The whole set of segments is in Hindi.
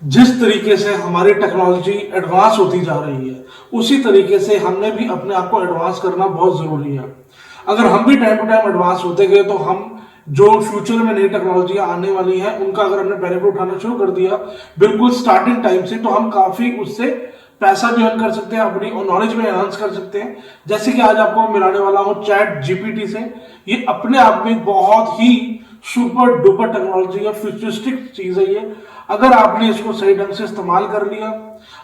जिस तरीके से हमारी टेक्नोलॉजी एडवांस होती जा रही है, उसी तरीके से हमने भी अपने आप को एडवांस करना बहुत जरूरी है। अगर हम भी टाइम टू टाइम एडवांस होते गए तो हम जो फ्यूचर में नई टेक्नोलॉजी आने वाली है उनका अगर हमने बेनिफिट उठाना शुरू कर दिया बिल्कुल स्टार्टिंग टाइम से, तो हम काफी उससे पैसा भी अर्न कर सकते हैं, अपनी नॉलेज में एनहांस कर सकते हैं। जैसे कि आज आपको मैं मिलाने वाला हूं चैट जीपीटी से। ये अपने आप में बहुत ही सुपर डुपर टेक्नोलॉजी है, फ्यूचरिस्टिक चीज है ये। अगर आपने इसको सही ढंग से इस्तेमाल कर लिया,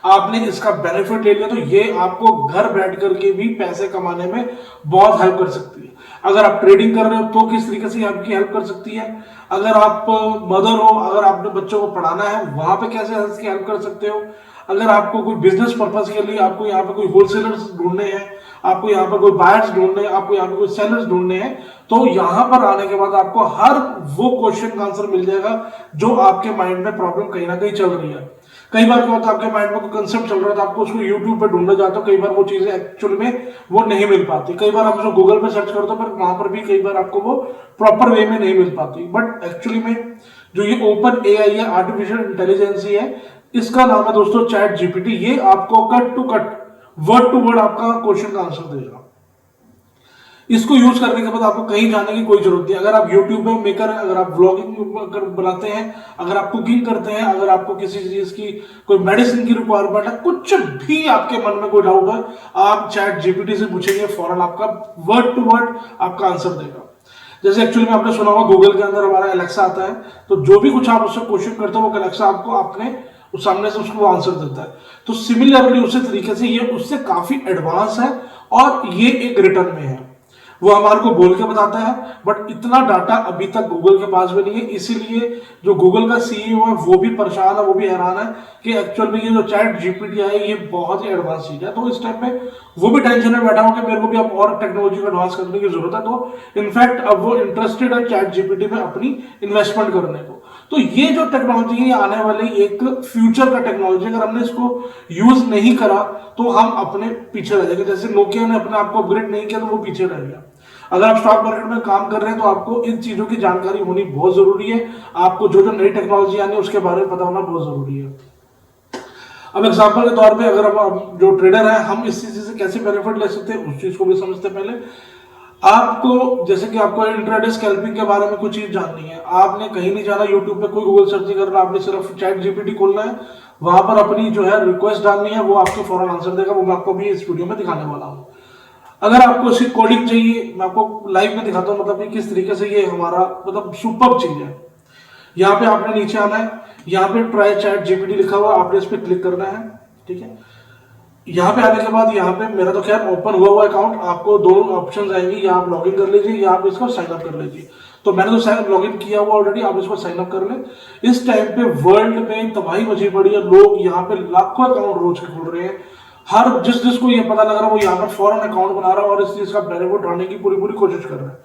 आपने इसका बेनिफिट ले लिया, तो ये आपको घर बैठ करके भी पैसे कमाने में बहुत हेल्प कर सकती है। अगर आप ट्रेडिंग कर रहे हो तो किस तरीके से आपकी हेल्प कर सकती है। अगर आप मदर हो, अगर आपने बच्चों को पढ़ाना है, वहां पे कैसे इसकी हेल्प कर सकते हो। अगर आपको कोई बिजनेस पर्पज के लिए आपको यहाँ पे कोई होलसेलर्स ढूंढने हैं, आपको यहाँ पर कोई बायर्स ढूंढने हैं, आपको यहाँ पे कोई सेलर्स ढूंढने हैं, तो यहाँ पर आने के बाद आपको हर वो क्वेश्चन का आंसर मिल जाएगा जो आपके माइंड में प्रॉब्लम कहीं ना कहीं चल रही है। कई बार क्या होता है, आपके माइंड में कोई कंसेप्ट चल रहा है तो आपको उसको यूट्यूब पे ढूंढने जाते हो, कई बार वो चीजें एक्चुअल में वो नहीं मिल पाती। कई बार आप उसको गूगल पे सर्च करते हो पर वहां पर भी कई बार आपको वो प्रॉपर वे में नहीं मिल पाती। बट एक्चुअली में जो ये ओपन एआई है, आर्टिफिशियल इंटेलिजेंस है, इसका नाम है दोस्तों चैट जीपीटी। ये आपको cut to cut, word to word आपका क्वेश्चन का आंसर देगा। इसको यूज करने के बाद आपको कहीं जाने की कोई जरूरत नहीं। अगर आप यूट्यूब में मेकर, अगर आप व्लॉगिंग बनाते हैं, अगर आप कुकिंग करते हैं, अगर आपको किसी चीज की कोई मेडिसिन की रिक्वायरमेंट है, कुछ भी आपके मन में कोई डाउट है, आप चैट जीपीटी से पूछेंगे, फौरन आपका वर्ड टू वर्ड आपका आंसर देगा। जैसे एक्चुअली में आपने सुना होगा गूगल के अंदर हमारा एलेक्सा आता है, तो जो भी कुछ आप उससे क्वेश्चन करते हो वो एलेक्सा आपको अपने उस सामने से उसको आंसर देता है। तो सिमिलरली उसी तरीके से ये उससे काफी एडवांस है और ये एक रिटर्न में है। वो हमारे को बोल के बताता है, बट इतना डाटा अभी तक गूगल के पास भी नहीं है। इसीलिए जो गूगल का सीईओ है वो भी परेशान है, वो भी हैरान है कि एक्चुअल में ये जो चैट जीपीटी है ये बहुत ही एडवांस चीज है। तो इस टाइम पे वो भी टेंशन में बैठा हो कि मेरे को भी अब और टेक्नोलॉजी को एडवांस करने की जरूरत है। तो इनफैक्ट अब वो इंटरेस्टेड है चैट जीपीटी में अपनी इन्वेस्टमेंट करने को। तो ये जो टेक्नोलॉजी है आने वाली एक फ्यूचर का टेक्नोलॉजी, अगर हमने इसको यूज नहीं करा तो हम अपने पीछे रह जाएंगे। जैसे नोकिया ने अपने आप को अपग्रेड नहीं किया तो वो पीछे रह गया। अगर आप स्टॉक मार्केट में काम कर रहे हैं तो आपको इन चीजों की जानकारी होनी बहुत जरूरी है। आपको जो जो नई टेक्नोलॉजी आनी है उसके बारे में पता होना बहुत जरूरी है। अब एग्जांपल के तौर पे अगर हम जो ट्रेडर है, हम इस चीज से कैसे बेनिफिट ले सकते हैं उस चीज को भी समझते हैं। पहले आपको, जैसे कि आपको इंट्राडे स्कैल्पिंग के बारे में कुछ चीज जाननी है, आपने कहीं नहीं जाना, यूट्यूब पे कोई गूगल सर्च नहीं करना, आपने सिर्फ चैट जीपीटी खोलना है, वहां पर अपनी जो है रिक्वेस्ट डालनी है, वो आपको फौरन आंसर देगा। वो मैं आपको भी इस वीडियो में दिखाने वाला हूँ। अगर आपको इसकी कोडिंग चाहिए, मैं आपको लाइव में दिखाता हूँ, मतलब कि किस तरीके से ये हमारा मतलब सुपर चीज है। यहाँ पे आपने नीचे आना है, यहाँ पे ट्राई चैट जीपीटी लिखा हुआ, आपने इस पर क्लिक करना है। ठीक है, यहाँ पे आने के बाद यहाँ पे मेरा तो खैर ओपन हुआ हुआ अकाउंट, आपको दो ऑप्शंस आएंगी, या आप लॉगिन कर लीजिए या आप इसको साइन अप कर लीजिए। तो मैंने तो लॉगिन किया हुआ ऑलरेडी, आप इसको साइन अप कर ले। इस टाइम पे वर्ल्ड में तबाही मची पड़ी है, लोग यहाँ पे लाखों अकाउंट रोज के खोल रहे हैं। हर जिसको ये पता लग रहा है वो यहाँ पर फॉरन अकाउंट बना रहा है और इस चीज का बेनिफिट उठाने की पूरी पूरी कोशिश कर रहे हैं।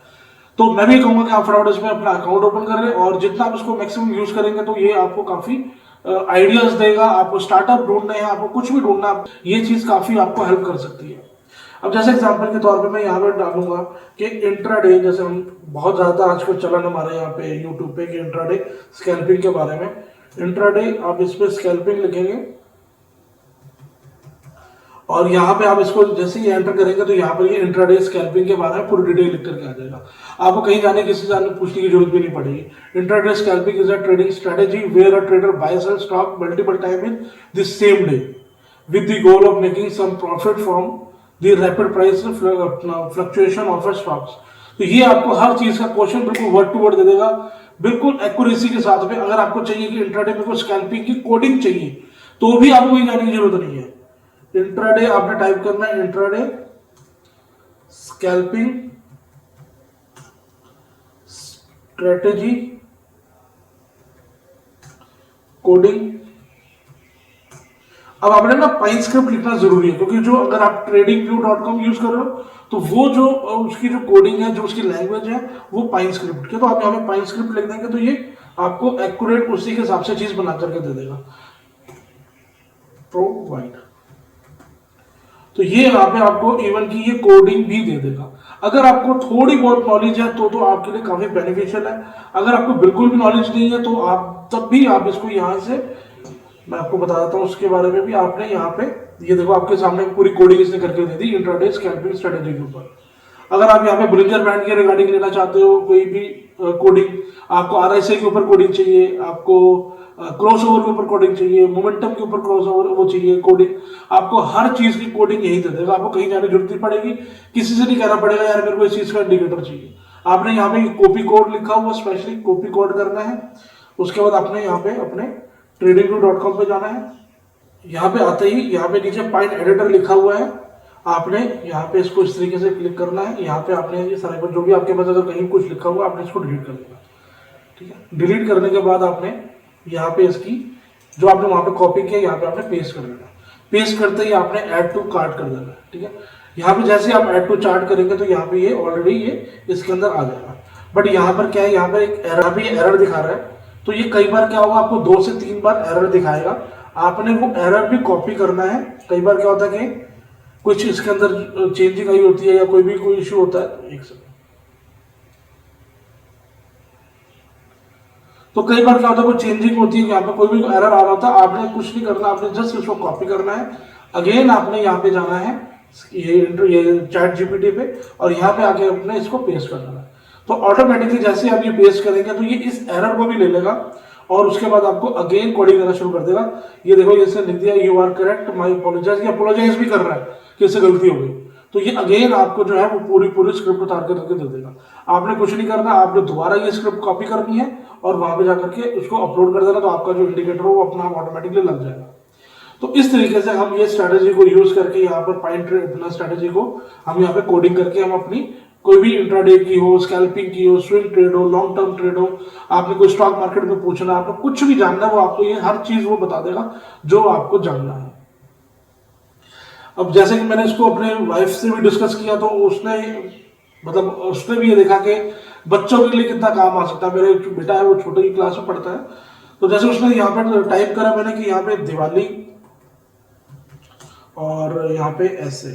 तो मैं भी कहूंगा कि आप फटाफट इसमें अपना अकाउंट ओपन कर लें, और जितना आप इसको मैक्सिमम यूज करेंगे तो ये आपको काफी आइडियाज देगा। आपको स्टार्टअप ढूंढना है, आपको कुछ भी ढूंढना है, ये चीज काफी आपको हेल्प कर सकती है। अब जैसे एग्जांपल के तौर पे मैं यहाँ पर डालूंगा कि इंट्राडे, जैसे हम बहुत ज्यादा आजकल चलन हमारे यहाँ पे यूट्यूब पे कि इंट्राडे स्कैल्पिंग के बारे में। इंट्राडे आप इस पे स्कैल्पिंग लिखेंगे और यहाँ पे आप इसको जैसे ही एंटर करेंगे तो यहाँ पर ये इंट्राडे स्कैल्पिंग के बारे में पूरी डिटेल लिख करके आ जाएगा। आपको कहीं जाने किसी जाने पूछने की जरूरत भी नहीं पड़ेगी। Intraday scalping is a trading strategy where a trader buy sell stock multiple time in the same day with the goal of making some profit from the rapid price fluctuation of a stocks. तो ये आपको हर चीज का क्वेश्चन बिल्कुल वर्ड टू वर्ड दे देगा, बिल्कुल एक्यूरेसी के साथ में। अगर आपको चाहिए कि इंट्राडे में कोई स्कैल्पिंग की कोडिंग चाहिए तो भी आपको कहीं जाने की जरूरत नहीं है। इंट्राडे आपने टाइप करना है, इंट्राडे स्कैल्पिंग स्ट्रेटेजी कोडिंग। अब आपने ना पाइन स्क्रिप्ट लिखना जरूरी है, क्योंकि जो अगर आप tradingview.com यूज कर रहे हो तो वो जो उसकी जो कोडिंग है, जो उसकी लैंग्वेज है वो पाइन स्क्रिप्ट की। तो आप यहाँ पे पाइन स्क्रिप्ट लिख देंगे तो ये आपको एक्यूरेट उसी के हिसाब से चीज बना करके दे देगा। प्रोवाइड, तो ये यहाँ पे आपको इवन की ये कोडिंग भी दे देगा। अगर आपको थोड़ी बहुत नॉलेज है तो आपके लिए काफी बेनिफिशियल है। अगर आपको बिल्कुल भी नॉलेज नहीं है तो आप तब भी आप इसको यहाँ से मैं आपको बता देता हूँ उसके बारे में भी। आपने यहाँ पे ये देखो आपके सामने पूरी कोडिंग इसने करके दे दी इंट्राडे स्कैल्पिंग स्ट्रेटेजी के ऊपर। अगर आप यहाँ पे ब्रिंजर बैंड के रिगार्डिंग लेना चाहते हो कोई भी कोडिंग, आपको आरएसआई के ऊपर कोडिंग चाहिए, आपको क्रॉस ओवर के ऊपर कोडिंग चाहिए, मोमेंटम के ऊपर क्रॉस ओवर वो चाहिए कोडिंग, आपको हर चीज की कोडिंग यही दे देगा। आपको कहीं जाने की जरूरत नहीं पड़ेगी, किसी से नहीं कहना पड़ेगा यार मेरे को इस चीज का इंडिकेटर चाहिए। आपने यहाँ पे कॉपी कोड लिखा हुआ, स्पेशली कॉपी कोड करना है। उसके बाद आपने यहाँ पे अपने tradingview.com पे जाना है। यहाँ पे आते ही यहाँ पे नीचे फाइंड एडिटर लिखा हुआ है, आपने यहाँ पे इसको इस तरीके से क्लिक करना है। यहाँ पे आपने ये सारे जो भी आपके पास अगर कहीं कुछ लिखा हुआ आपने इसको डिलीट कर देना, ठीक है। डिलीट करने के बाद आपने यहाँ पे इसकी जो आपने वहाँ पे कॉपी किया यहाँ पे आपने पेस्ट कर देना। पेस्ट करते ही आपने ऐड टू कार्ट कर देना, ठीक है। यहाँ पे जैसे आप ऐड टू चार्ट करेंगे तो यहाँ पे ये ऑलरेडी ये इसके अंदर आ जाएगा। बट यहाँ पर क्या है, यहाँ पर एक एरर भी एरर दिखा रहा है, तो ये कई बार क्या होगा आपको 2 से 3 बार एरर दिखाएगा। आपने वो एरर भी कॉपी करना है। कई बार क्या होता है कि कुछ इसके अंदर चेंजिंग आई होती है या कोई इश्यू होता है, तो कई बार क्या होता है कोई चेंजिंग होती है, यहाँ पे कोई भी एरर आ रहा होता है। आपने कुछ नहीं करना, आपने जस्ट इसको कॉपी करना है। अगेन आपने यहाँ पे जाना है ये चैट जीपीटी पे और यहाँ पे आके अपने इसको पेस्ट करना है। तो ऑटोमेटिकली जैसे आप ये पेस्ट करेंगे तो ये इस एरर को भी ले लेगा और उसके बाद आपको अगेन कोडिंग करना शुरू कर देगा। ये देखो इसने लिख दिया you are correct my apologise, ये अपोलोजाइज भी कर रहा है कि इससे गलती हो गई। तो ये अगेन आपको जो है वो पूरी स्क्रिप्ट उतार के करके दे देगा। आपने कुछ नहीं करना, आपने दोबारा ये स्क्रिप्ट कॉपी करनी है और वहां पे जाकर के उसको अपलोड कर देना, तो आपका जो इंडिकेटर हो वो अपना ऑटोमेटिकली लग जाएगा। तो इस तरीके से हम ये स्ट्रेटेजी को यूज करके यहाँ पर अपना स्ट्रेटेजी को हम यहाँ पे कोडिंग करके हम अपनी कोई भी इंट्राडे की हो, स्कैल्पिंग की हो, स्विंग ट्रेड हो, लॉन्ग टर्म ट्रेड हो, आपने कोई स्टॉक मार्केट में पूछना, आपको कुछ भी जानना है वो आपको ये हर चीज वो बता देगा जो आपको जानना है। अब जैसे कि मैंने इसको अपने वाइफ से भी डिस्कस किया तो उसने भी ये देखा कि बच्चों के लिए कितना काम आ सकता है। मेरा जो बेटा है वो छोटे की क्लास में पढ़ता है, तो जैसे उसने यहाँ पे टाइप करा मैंने कि यहाँ पे दिवाली और यहाँ पे ऐसे,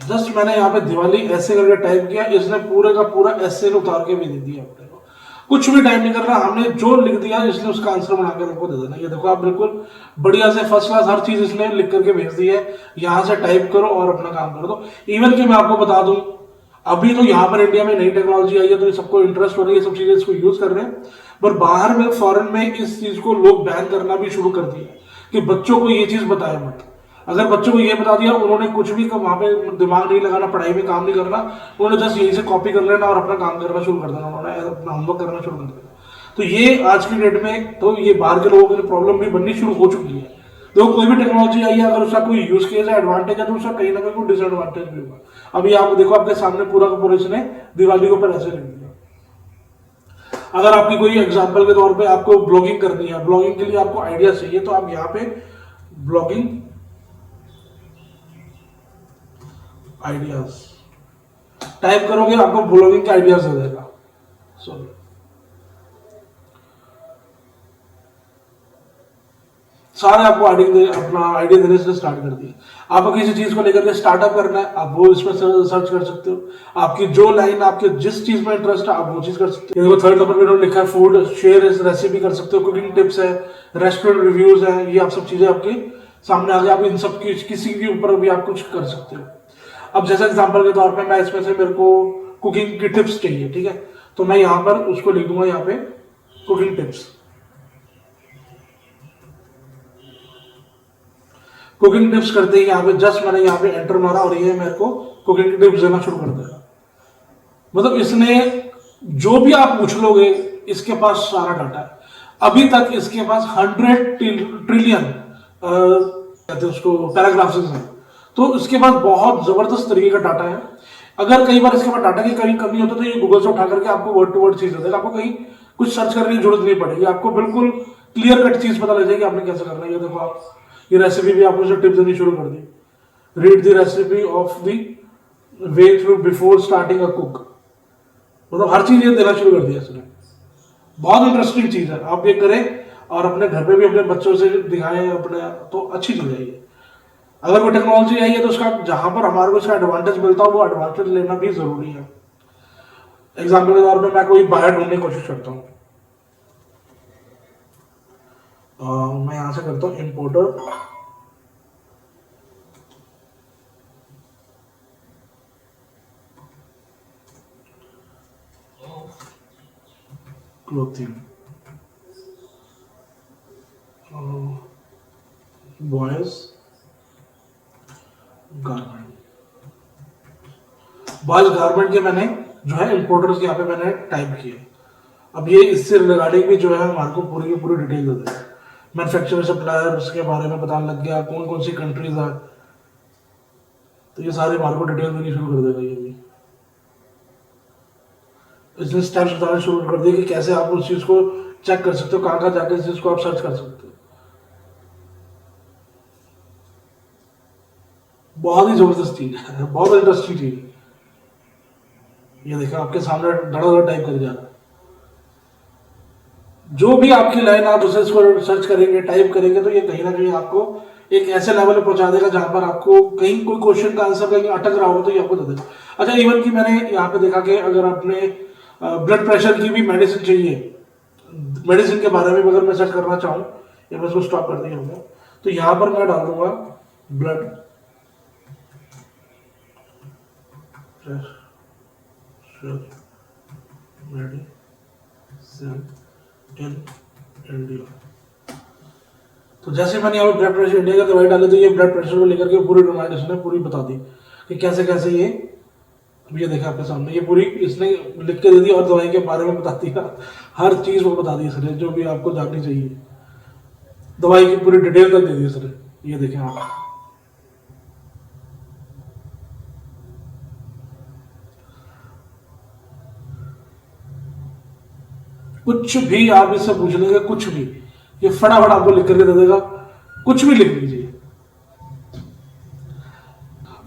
जस्ट मैंने यहाँ पे दिवाली ऐसे करके टाइप किया, इसने पूरे का पूरा ऐसे उतार के भी दे दिया अपने को। कुछ भी टाइप नहीं करना, हमने जो लिख दिया इसने उसका आंसर बना के हमको दे देना। ये देखो आप बिल्कुल बढ़िया से फर्स्ट क्लास हर चीज इसने लिख करके भेज दी है। यहाँ से टाइप करो और अपना काम कर दो। इवन कि मैं आपको बता दूं अभी तो यहाँ पर इंडिया में नई टेक्नोलॉजी आई है तो सबको इंटरेस्ट हो रही है, सब चीजें इसको यूज कर रहे हैं। पर बाहर में फॉरेन में इस चीज को लोग बैन करना भी शुरू कर दिया कि बच्चों को ये चीज बताए मत। अगर बच्चों को ये बता दिया उन्होंने कुछ भी वहां पे दिमाग नहीं लगाना, पढ़ाई में काम नहीं करना, उन्होंने जस्ट यहीं से कॉपी कर लेना और अपना काम करना शुरू कर देना, उन्होंने अपना होमवर्क करना शुरू कर देना। तो ये आज की डेट में तो ये बाहर के लोगों के लिए प्रॉब्लम भी बननी शुरू हो चुकी है। तो कोई भी टेक्नोलॉजी आई है अगर उसका कोई यूज केस है, एडवांटेज है, तो उसका कहीं ना कहीं डिसएडवांटेज भी होगा। अभी आप देखो आपके सामने पूरा का पूरा इसने दिवाली के ऊपर ऐसे लिख दिया। अगर आपकी कोई एग्जाम्पल के तौर पे आपको ब्लॉगिंग करनी है, ब्लॉगिंग के लिए आपको आइडिया चाहिए, तो आप यहाँ पे ब्लॉगिंग आइडियाज टाइप करोगे आपको ब्लॉगिंग के आइडियाज दे देगा। सॉरी, सारे आपको अपना आइडिया देने से स्टार्ट कर दिए। आपको किसी चीज को लेकर के स्टार्टअप करना है, आप वो इसमें सर्च कर सकते हो। आपकी जो लाइन आपके जिस चीज में इंटरेस्ट है आप वो चीज कर सकते हो। थर्ड नंबर पे उन्होंने लिखा है फूड शेयर रेसिपी कर सकते हो, कुकिंग टिप्स है, रेस्टोरेंट रिव्यूज है, ये आप सब चीजें आपके सामने आ गए। आप इन सब की किसी के ऊपर भी आप कुछ कर सकते हो। अब जैसे एग्जांपल के तौर पे मैं इसमें से मेरे को कुकिंग की टिप्स चाहिए, ठीक है, तो मैं यहाँ पर उसको लिख दूंगा यहाँ पे कुकिंग टिप्स। कुकिंग टिप्स करते ही यहाँ पे जस्ट मैंने यहाँ पे एंटर मारा और ये मेरे को कुकिंग टिप्स देना शुरू कर देगा। मतलब इसने जो भी आप पूछ लोगे इसके पास सारा डाटा है। अभी तक इसके पास 100 ट्रिलियन कहते हैं उसको पैराग्राफ्स हैं, तो इसके पास बहुत जबरदस्त तरीके का डाटा है। अगर कई बार इसके पास डाटा की कहीं कमी होता है तो ये गूगल से उठा करके आपको वर्ड टू वर्ड चीज दे देगा। आपको कहीं कुछ सर्च करने की जरूरत नहीं पड़ेगी, आपको बिल्कुल क्लियर कट चीज पता लग जाएगी आपने कैसे करना है। ये देखो आप ये रेसिपी भी आपको टिप्स देनी शुरू कर दी। Read the recipe of the way through before starting a cook, मतलब हर चीज ये देना शुरू कर दिया इसने। बहुत इंटरेस्टिंग चीज है, आप ये करें और अपने घर पे भी अपने बच्चों से दिखाएं अपने, तो अच्छी चीज है ये। अगर वो टेक्नोलॉजी आई है तो उसका जहां पर हमारे को उसका एडवांटेज मिलता हो वो एडवांटेज लेना भी जरूरी है। एग्जाम्पल के तौर पे मैं कोई बायर ढूंढने की कोशिश करता हूँ, मैं यहाँ से करता हूँ importer, clothing, boys garment. Boys garment के मैंने जो है इम्पोर्टर्स यहाँ पे मैंने टाइप किए। अब ये इससे रिगार्डिंग भी जो है हमारे को पूरी की पूरी डिटेल दे देगा। मैन्युफैक्चरर सप्लायर्स के बारे में पता लग गया, कौन कौन सी कंट्रीज है, तो ये सारे हमारे को डिटेल देनी शुरू कर देगा। ये भी बिजनेस स्टेप्स बताना शुरू कर दिए कि कैसे आप उस चीज को चेक कर सकते हो, कहाँ कहाँ जाकर इस चीज को आप सर्च कर सकते हो। बहुत ही जबरदस्त चीज है, बहुत इंटरेस्टिंग चीज है। ये देखा आपके सामने धड़ाधड़ टाइप कर जा रहा है। जो भी आपकी लाइन आप उसे इसको सर्च करेंगे, टाइप करेंगे, तो ये कहीं ना कहीं आपको एक ऐसे लेवल पे पहुंचा देगा जहां पर आपको कहीं कोई क्वेश्चन का आंसर कहीं अटक रहा हो तो ये आपको दे देगा। अच्छा, इवन कि मैंने यहाँ पे देखा कि अगर आपने ब्लड प्रेशर की भी मेडिसिन चाहिए, मेडिसिन के बारे में अगर मैं सर्च करना चाहूँ, या मैं इसको स्टॉप कर दिया होगा, तो यहाँ पर मैं डाल दूंगा blood pressure medicine in India. तो जैसे मैंने यहाँ ब्लड प्रेशर इंडिया का दवाई डाले, तो ये ब्लड प्रेशर को लेकर के पूरी डिमांड इसने पूरी बता दी कि कैसे कैसे ये। अब ये देखा आपके सामने, ये पूरी इसने लिख के दे दी और दवाई के बारे में बता दिया, हर चीज वो बता दी इसने जो भी आपको जाननी चाहिए, दवाई की पूरी डिटेल तक दे दी इसने। ये देखें आप, कुछ भी आप इससे पूछ लेंगे, कुछ भी ये फटाफट आपको लिख करके दे देगा, कुछ भी लिख लीजिए।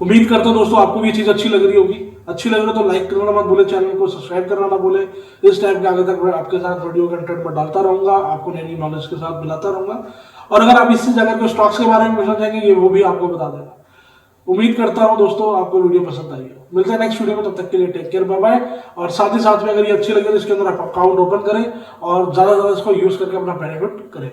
उम्मीद करता हूं दोस्तों आपको भी ये चीज अच्छी लग रही होगी। अच्छी लग रही है तो लाइक करना मत भूले, चैनल को सब्सक्राइब करना ना भूले। इस टाइप के आगे तक मैं आपके साथ वीडियो कंटेंट में डालता रहूंगा, आपको नई नई नॉलेज के साथ मिलाता रहूंगा। और अगर आप इससे जाकर के स्टॉक्स के बारे में पूछना चाहेंगे, ये वो भी आपको बता देगा। उम्मीद करता हूं दोस्तों आपको वीडियो पसंद आई हो। मिलते हैं नेक्स्ट वीडियो में, तब तक के लिए टेक केयर, बाय बाय। और साथ ही साथ में अगर ये अच्छी लगे तो इसके अंदर आप अकाउंट ओपन करें और ज्यादा से ज्यादा इसको यूज करके अपना बेनिफिट करें।